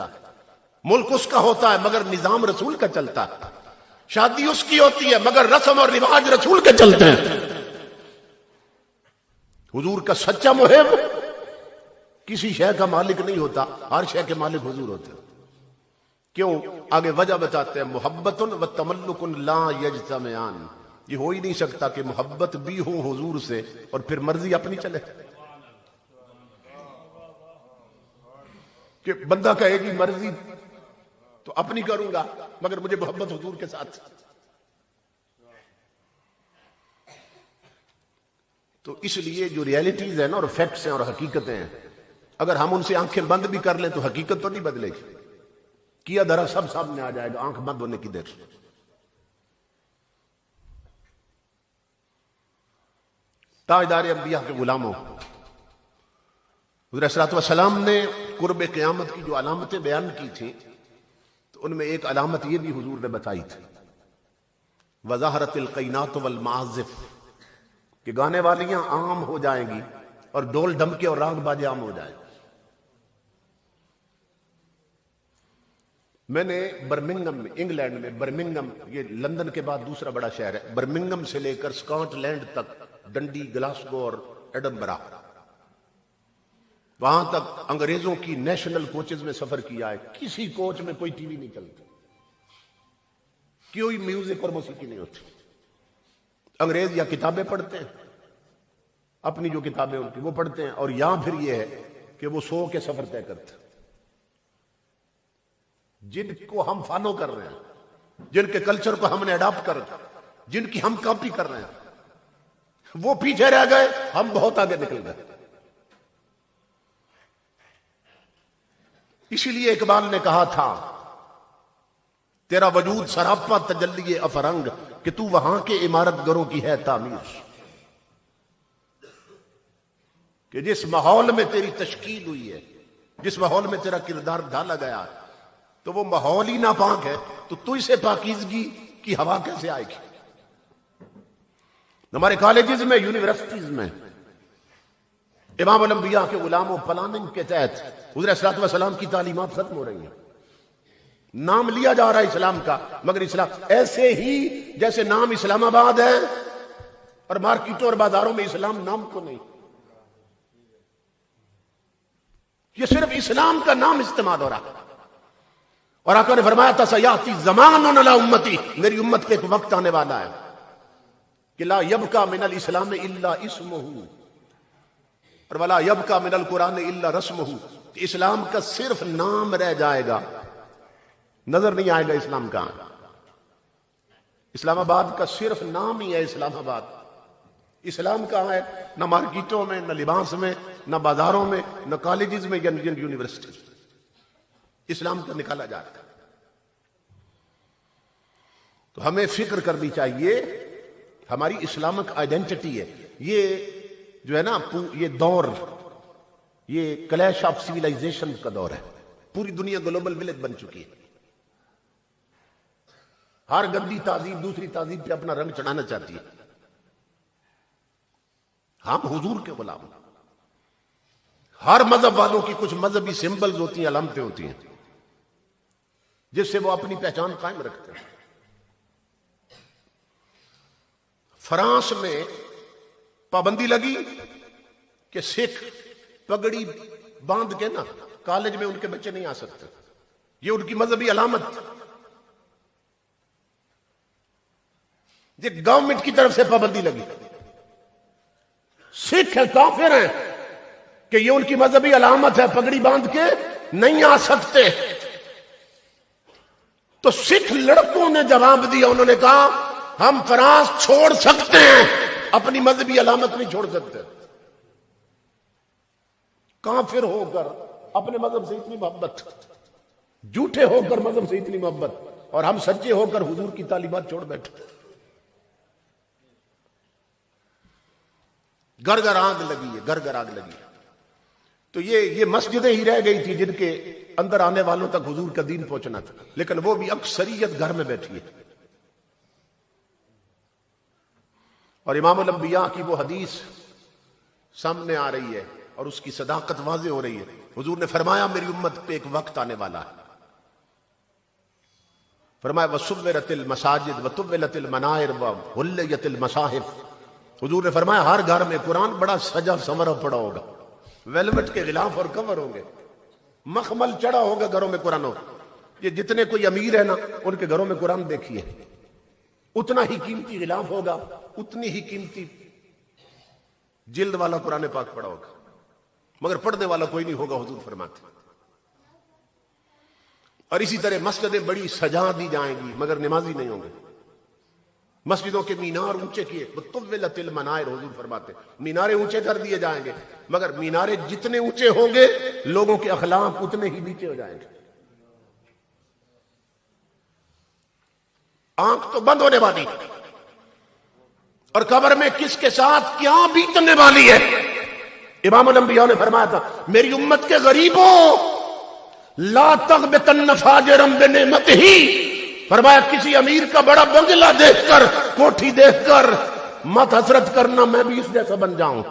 چلتا، ملک اس کا ہوتا ہے مگر نظام رسول کا چلتا ہے، شادی اس کی ہوتی ہے مگر رسم اور رواج رسول کے چلتے ہیں۔ حضور کا سچا محب کسی شے کا مالک نہیں ہوتا، ہر شے کے مالک حضور ہوتے ہیں۔ کیوں؟ آگے وجہ بتاتے ہیں، محبت و تملک لا یجتمعان، یہ ہو ہی نہیں سکتا کہ محبت بھی ہو حضور سے اور پھر مرضی اپنی چلے، کہ بندہ کہے گی مرضی تو اپنی کروں گا مگر مجھے محبت حضور کے ساتھ۔ تو اس لیے جو ریالٹیز ہیں نا اور فیکٹس ہیں اور حقیقتیں ہیں، اگر ہم ان سے آنکھیں بند بھی کر لیں تو حقیقت تو نہیں بدلے گی، کیا دھرا سب سامنے آ جائے گا آنکھ بند ہونے کی دیر۔ تاجدار انبیاء کے غلاموں، حضور صلی اللہ علیہ وسلم نے قرب قیامت کی جو علامتیں بیان کی تھیں تو ان میں ایک علامت یہ بھی حضور نے بتائی تھی، وظاہرت القینات والمعازف، کہ گانے والیاں عام ہو جائیں گی اور ڈول ڈمکے اور راگ باجے عام ہو جائیں۔ میں نے برمنگم میں، انگلینڈ میں برمنگم، یہ لندن کے بعد دوسرا بڑا شہر ہے، برمنگم سے لے کر سکاٹ لینڈ تک، ڈنڈی، گلاسگو اور ایڈنبرا، وہاں تک انگریزوں کی نیشنل کوچز میں سفر کیا ہے۔ کسی کوچ میں کوئی ٹی وی نہیں چلتی، کوئی میوزک اور موسیقی نہیں ہوتی، انگریز یا کتابیں پڑھتے ہیں، اپنی جو کتابیں ان کی وہ پڑھتے ہیں، اور یہاں پھر یہ ہے کہ وہ سو کے سفر طے کرتے ہیں۔ جن کو ہم فالو کر رہے ہیں، جن کے کلچر کو ہم نے اڈاپٹ کر رہے ہیں، جن کی ہم کاپی کر رہے ہیں، وہ پیچھے رہ گئے، ہم بہت آگے نکل گئے۔ اسی لیے اقبال نے کہا تھا، تیرا وجود سراپا تجلی افرنگ، کہ تو وہاں کے عمارت گروں کی ہے تعمیر، کہ جس ماحول میں تیری تشکیل ہوئی ہے، جس ماحول میں تیرا کردار ڈھالا گیا ہے، تو وہ ماحول ہی ناپاک ہے، تو تجھ سے پاکیزگی کی ہوا کیسے آئے گی؟ ہمارے کالجز میں، یونیورسٹیز میں امام الانبیاء کے غلاموں پلاننگ کے تحت حضور صلی اللہ علیہ وسلم کی تعلیمات ختم ہو رہی ہیں۔ نام لیا جا رہا ہے اسلام کا، مگر اسلام ایسے ہی جیسے نام اسلام آباد ہے اور مارکیٹوں اور بازاروں میں اسلام نام کو نہیں، یہ صرف اسلام کا نام استعمال ہو رہا ہے۔ اور آقا نے فرمایا تھا، سیاتی زمان علی امتی، میری امت پہ ایک وقت آنے والا ہے کہ لا یبقى من الاسلام الا اسمہ، اور ولا یبقى من القرآن الا رسمہ، کہ اسلام کا صرف نام رہ جائے گا، نظر نہیں آئے گا اسلام کا۔ اسلام آباد کا صرف نام ہی ہے اسلام آباد، اسلام کہاں ہے؟ نہ مارکیٹوں میں، نہ لباس میں، نہ بازاروں میں، نہ کالجز میں یا یونیورسٹیز میں اسلام کا نکالا جاتا ہے۔ تو ہمیں فکر کرنی چاہیے، ہماری اسلامک آئیڈینٹی ہے یہ جو ہے نا، یہ دور، یہ کلیش آف سیولائزیشن کا دور ہے، پوری دنیا گلوبل ولیج بن چکی ہے، ہر گندی تہذیب دوسری تہذیب پہ اپنا رنگ چڑھانا چاہتی ہے۔ ہم حضور کے غلام، ہر مذہب والوں کی کچھ مذہبی سمبلز ہوتی ہیں، علامتیں ہوتی ہیں جس سے وہ اپنی پہچان قائم رکھتے ہیں۔ فرانس میں پابندی لگی کہ سکھ پگڑی باندھ کے نا کالج میں ان کے بچے نہیں آ سکتے، یہ ان کی مذہبی علامت، یہ گورنمنٹ کی طرف سے پابندی لگی۔ سکھ کافر ہیں کہ یہ ان کی مذہبی علامت ہے، پگڑی باندھ کے نہیں آ سکتے۔ تو سکھ لڑکوں نے جواب دیا، انہوں نے کہا ہم فرانس چھوڑ سکتے ہیں، اپنی مذہبی علامت نہیں چھوڑ سکتے۔ کافر ہو کر اپنے مذہب سے اتنی محبت، جھوٹے ہو کر مذہب سے اتنی محبت، اور ہم سچے ہو کر حضور کی تعلیمات چھوڑ بیٹھے۔ گر گر آگ لگی ہے، گر گر آگ لگی ہے۔ تو یہ مسجدیں ہی رہ گئی تھی جن کے اندر آنے والوں تک حضور کا دین پہنچنا تھا، لیکن وہ بھی اکثریت گھر میں بیٹھی ہے۔ اور امام الانبیاء کی وہ حدیث سامنے آ رہی ہے اور اس کی صداقت واضح ہو رہی ہے حضور نے فرمایا میری امت پہ ایک وقت آنے والا ہے، فرمایا وَسُوِّرَتِ الْمَسَاجِدُ وَطُوِّلَتِ الْمَنَائِرُ وَحُلِّيَتِ الْمَصَاحِفُ۔ حضور نے فرمایا ہر گھر میں قرآن بڑا سجا سنورا پڑا ہوگا، ویلوٹ کے غلاف اور کور ہوں گے، مخمل چڑھا ہوگا گھروں میں قرآن ہوگا۔ یہ جتنے کوئی امیر ہے نا ان کے گھروں میں قرآن دیکھیے، اتنا ہی قیمتی غلاف ہوگا، اتنی ہی قیمتی جلد والا قرآن پاک پڑا ہوگا، مگر پڑھنے والا کوئی نہیں ہوگا، حضور فرماتے۔ اور اسی طرح مسجدیں بڑی سجا دی جائیں گی مگر نمازی نہیں ہوں گے، مسجدوں کے مینار اونچے کیے، وَطُوِّلَتِ الْمَنَائِرُ، حضور فرماتے مینارے اونچے کر دیے جائیں گے، مگر مینارے جتنے اونچے ہوں گے لوگوں کے اخلاق اتنے ہی نیچے ہو جائیں گے۔ آنکھ تو بند ہونے والی، اور قبر میں کس کے ساتھ کیا بیتنے والی ہے۔ امام الانبیاء نے فرمایا تھا میری امت کے غریبوں لا تغبطن فاجرا بنعمتہ، فرمایا کسی امیر کا بڑا بنگلہ دیکھ کر، کوٹھی دیکھ کر مت حسرت کرنا میں بھی اس جیسا بن جاؤں،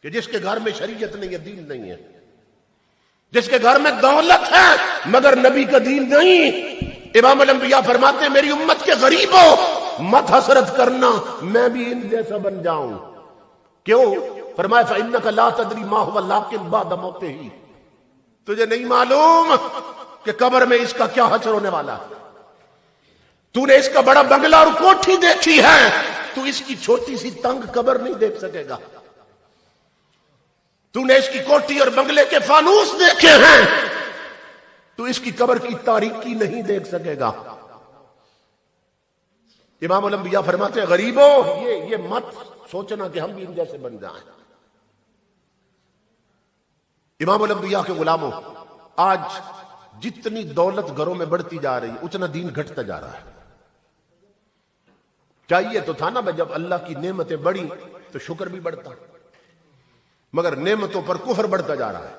کہ جس کے گھر میں شریعت نہیں ہے، دین نہیں ہے، جس کے گھر میں دولت ہے مگر نبی کا دین نہیں۔ امام الانبیاء فرماتے ہیں میری امت کے غریبوں مت حسرت کرنا میں بھی ان جیسا بن جاؤں۔ کیوں؟ فرمایا فإنک لا تدری ما هو لاقٍ بعد موتہ، تجھے نہیں معلوم کہ قبر میں اس کا کیا حشر ہونے والا ہے۔ تو نے اس کا بڑا بنگلہ اور کوٹھی دیکھی ہے، تو اس کی چھوٹی سی تنگ قبر نہیں دیکھ سکے گا۔ تو نے اس کی کوٹھی اور بنگلے کے فانوس دیکھے ہیں، تو اس کی قبر کی تاریکی نہیں دیکھ سکے گا۔ امام الانبیاء فرماتے ہیں غریبوں یہ مت سوچنا کہ ہم بھی ان جیسے بن جائیں۔ امام الانبیاء کے غلاموں، آج جتنی دولت گھروں میں بڑھتی جا رہی ہے اتنا دین گھٹتا جا رہا ہے۔ چاہیے تو تھا نا جب اللہ کی نعمتیں بڑھی تو شکر بھی بڑھتا، مگر نعمتوں پر کفر بڑھتا جا رہا ہے۔